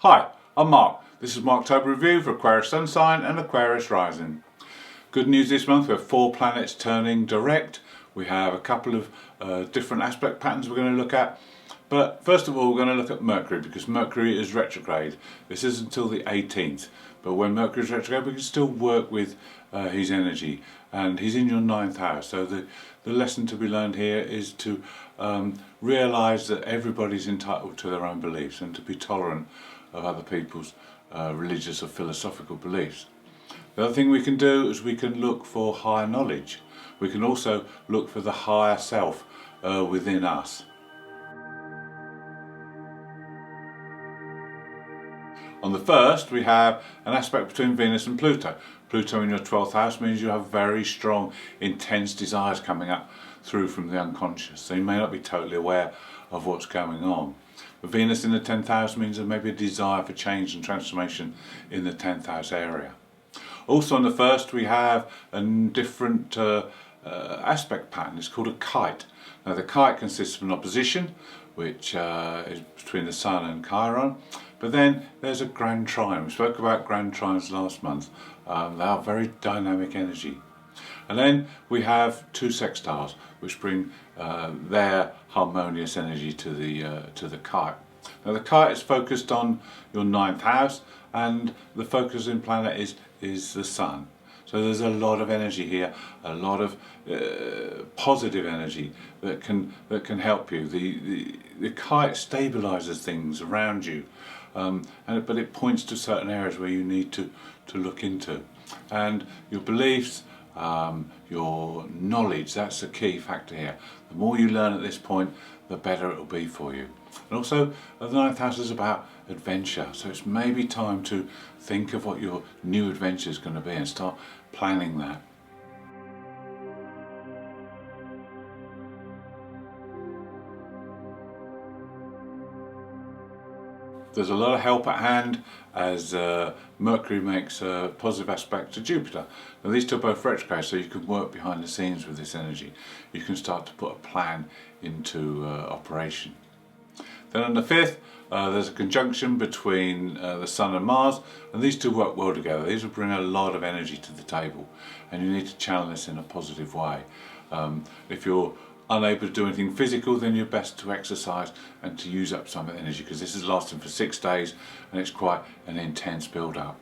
Hi, I'm Mark. This is my October review for Aquarius Sun sign and Aquarius rising. Good news this month, we have 4 planets turning direct. We have a couple of different aspect patterns we're going to look at. But first of all, we're going to look at Mercury because Mercury is retrograde. This is until the 18th. But when Mercury is retrograde, we can still work with his energy. And he's in your 9th house. So the lesson to be learned here is to realise that everybody's entitled to their own beliefs and to be tolerant of other people's religious or philosophical beliefs. The other thing we can do is we can look for higher knowledge. We can also look for the higher self within us. On the 1st, we have an aspect between Venus and Pluto. Pluto in your 12th house means you have very strong, intense desires coming up through from the unconscious. So you may not be totally aware of what's going on. But Venus in the 10th house means there may be a desire for change and transformation in the 10th house area. Also on the 1st, we have a different aspect pattern. It's called a kite. Now the kite consists of an opposition, which is between the Sun and Chiron. But then there's a grand trine. We spoke about grand trines last month. They are very dynamic energy. And then we have 2 sextiles, which bring their harmonious energy to the kite. Now the kite is focused on your 9th house, and the focusing planet is the Sun. So there's a lot of energy here, a lot of positive energy that can help you. The kite stabilises things around you, but it points to certain areas where you need to look into. And your beliefs, your knowledge, that's the key factor here. The more you learn at this point, the better it will be for you. And also, the 9th house is about adventure, so it's maybe time to think of what your new adventure is going to be and start planning that. There's a lot of help at hand as Mercury makes a positive aspect to Jupiter. Now these two are both retrograde, so you can work behind the scenes with this energy. You can start to put a plan into operation. Then on the 5th, there's a conjunction between the Sun and Mars, and these two work well together. These will bring a lot of energy to the table, and you need to channel this in a positive way. If you're unable to do anything physical, then you're best to exercise and to use up some of the energy, because this is lasting for 6 days and it's quite an intense build-up.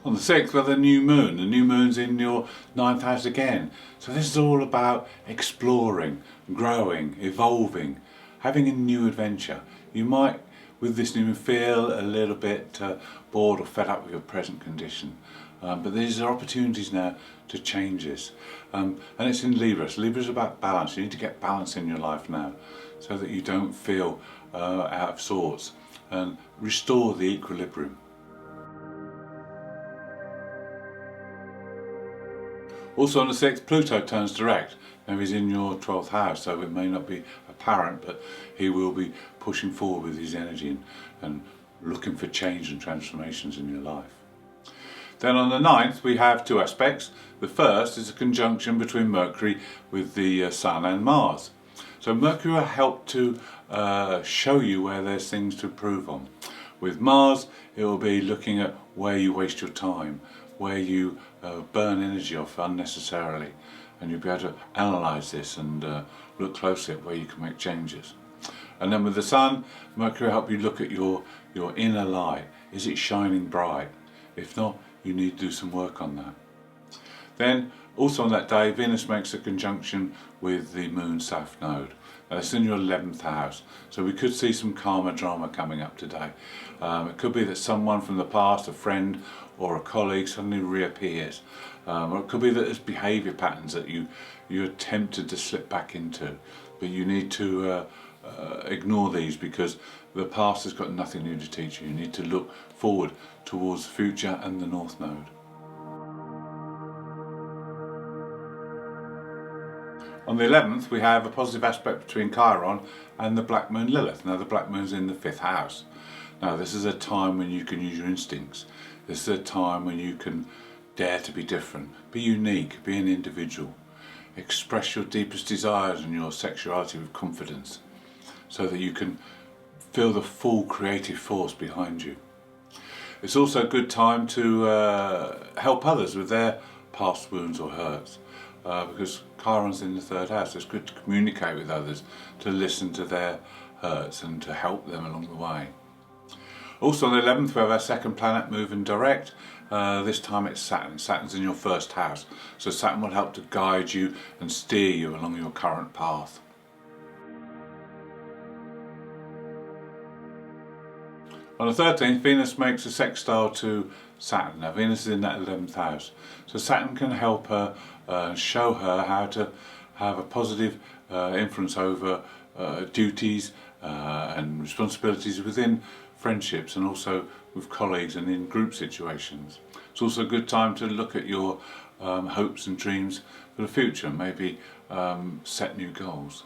On the 6th, we have the new moon. The new moon's in your 9th house again. So this is all about exploring, growing, evolving, having a new adventure. You might, with this new moon, feel a little bit bored or fed up with your present condition. But these are opportunities now to change this. And it's in Libra. So Libra is about balance. You need to get balance in your life now so that you don't feel out of sorts, and restore the equilibrium. Also on the 6th, Pluto turns direct. Now he's in your 12th house, so it may not be apparent, but he will be pushing forward with his energy and looking for change and transformations in your life. Then on the 9th, we have 2 aspects. The first is a conjunction between Mercury with the Sun and Mars. So Mercury will help to show you where there's things to improve on. With Mars, it will be looking at where you waste your time, where you burn energy off unnecessarily, and you'll be able to analyse this and look closely at where you can make changes. And then with the Sun, Mercury will help you look at your inner light. Is it shining bright? If not, you need to do some work on that. Then also on that day, Venus makes a conjunction with the Moon South Node. Now it's in your 11th house, so we could see some karma drama coming up today. It could be that someone from the past, a friend or a colleague, suddenly reappears. Or it could be that there's behaviour patterns that you're tempted to slip back into, but you need to ignore these, because the past has got nothing new to teach you. You need to look forward towards the future and the North Node. On the 11th, we have a positive aspect between Chiron and the Black Moon Lilith. Now the Black Moon's in the 5th house. Now this is a time when you can use your instincts. This is a time when you can dare to be different, be unique, be an individual. express your deepest desires and your sexuality with confidence, so that you can feel the full creative force behind you. It's also a good time to help others with their past wounds or hurts, because Chiron's in the third house. It's good to communicate with others, to listen to their hurts and to help them along the way. Also on the 11th we have our second planet moving direct. This time it's Saturn. Saturn's in your first house, so Saturn will help to guide you and steer you along your current path. On the 13th, Venus makes a sextile to Saturn. Now Venus is in that 11th house, so Saturn can help her, show her how to have a positive influence over duties and responsibilities within friendships, and also with colleagues and in group situations. It's also a good time to look at your hopes and dreams for the future, maybe set new goals.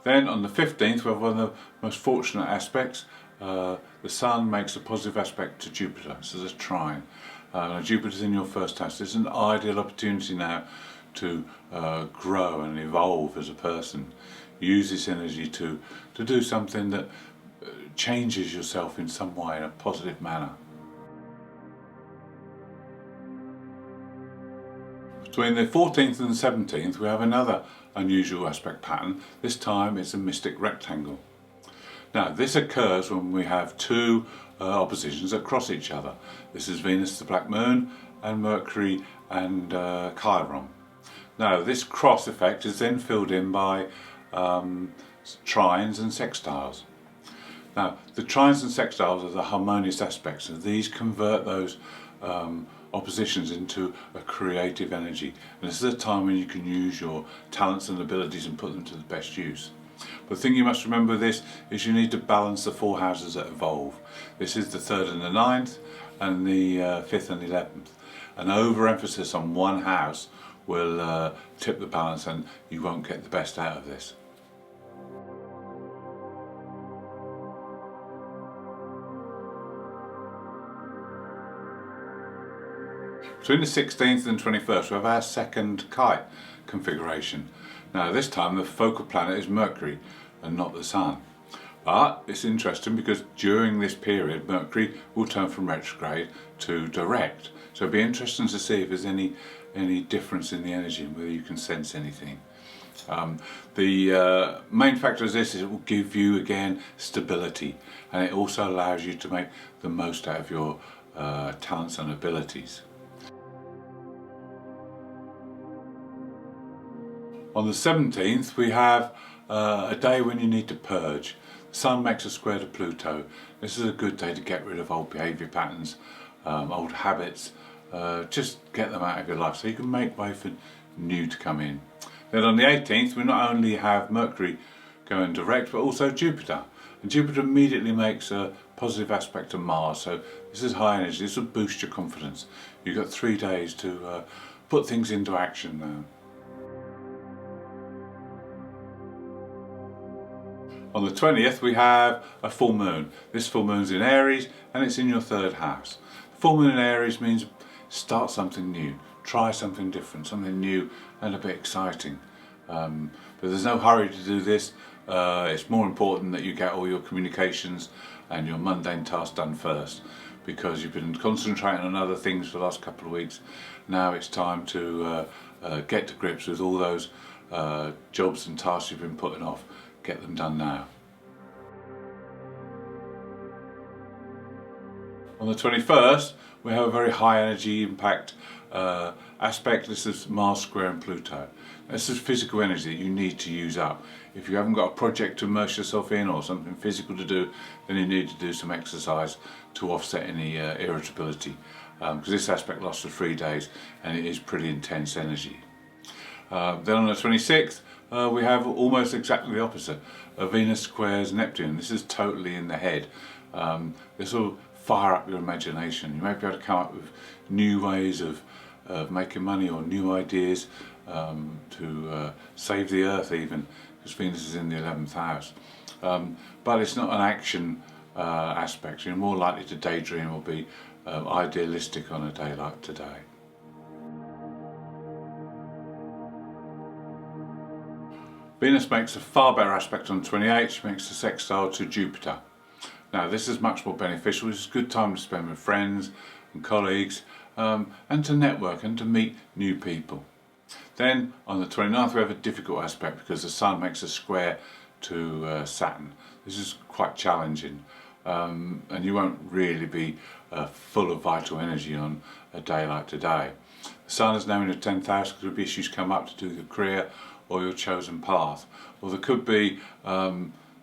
Then on the 15th we have one of the most fortunate aspects. The Sun makes a positive aspect to Jupiter. This is a trine. Jupiter's in your first house. It's an ideal opportunity now to grow and evolve as a person. Use this energy to do something that changes yourself in some way, in a positive manner. Between the 14th and the 17th we have another unusual aspect pattern. This time it's a mystic rectangle. Now this occurs when we have two oppositions that cross each other. This is Venus the Black Moon and Mercury and Chiron. Now this cross effect is then filled in by trines and sextiles. Now the trines and sextiles are the harmonious aspects, and these convert those oppositions into a creative energy, and this is a time when you can use your talents and abilities and put them to the best use. But the thing you must remember with this is you need to balance the four houses that evolve. This is the 3rd and the 9th and the 5th and the 11th. An overemphasis on one house will tip the balance and you won't get the best out of this. Between the 16th and 21st we have our second kite configuration. Now this time the focal planet is Mercury and not the Sun. But it's interesting because during this period Mercury will turn from retrograde to direct. So it'll be interesting to see if there's any difference in the energy and whether you can sense anything. The main factor is this: it will give you again stability, and it also allows you to make the most out of your talents and abilities. On the 17th we have a day when you need to purge. The Sun makes a square to Pluto. This is a good day to get rid of old behaviour patterns, old habits, just get them out of your life so you can make way for new to come in. Then on the 18th we not only have Mercury going direct but also Jupiter. And Jupiter immediately makes a positive aspect to Mars, so this is high energy. This will boost your confidence. You've got 3 days to put things into action now. On the 20th we have a full moon. This full moon's in Aries and it's in your 3rd house. Full moon in Aries means start something new, try something different, something new and a bit exciting. But there's no hurry to do this. It's more important that you get all your communications and your mundane tasks done first, because you've been concentrating on other things for the last couple of weeks. Now it's time to get to grips with all those jobs and tasks you've been putting off. Get them done now. On the 21st we have a very high energy impact aspect. This is Mars squaring Pluto. This is physical energy that you need to use up. If you haven't got a project to immerse yourself in or something physical to do, then you need to do some exercise to offset any irritability, because this aspect lasts for 3 days and it is pretty intense energy. Then on the 26th we have almost exactly the opposite. Venus squares Neptune. This is totally in the head. This will fire up your imagination. You may be able to come up with new ways of making money or new ideas to save the earth even, because Venus is in the 11th house. But it's not an action aspect. You're more likely to daydream or be idealistic on a day like today. Venus makes a far better aspect on the 28th. She makes a sextile to Jupiter. Now this is much more beneficial. It's a good time to spend with friends and colleagues and to network and to meet new people. Then on the 29th we have a difficult aspect because the Sun makes a square to Saturn. This is quite challenging and you won't really be full of vital energy on a day like today. The Sun is now in the 10th house. Could be issues come up to do with your career or your chosen path, or there could be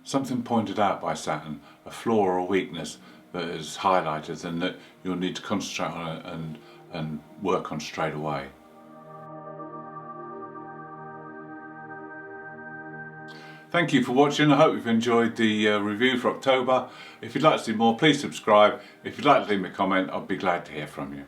something pointed out by Saturn, a flaw or a weakness that is highlighted and that you'll need to concentrate on it and work on straight away. Thank you for watching. I hope you've enjoyed the review for October. If you'd like to see more, please subscribe. If you'd like to leave me a comment, I'd be glad to hear from you.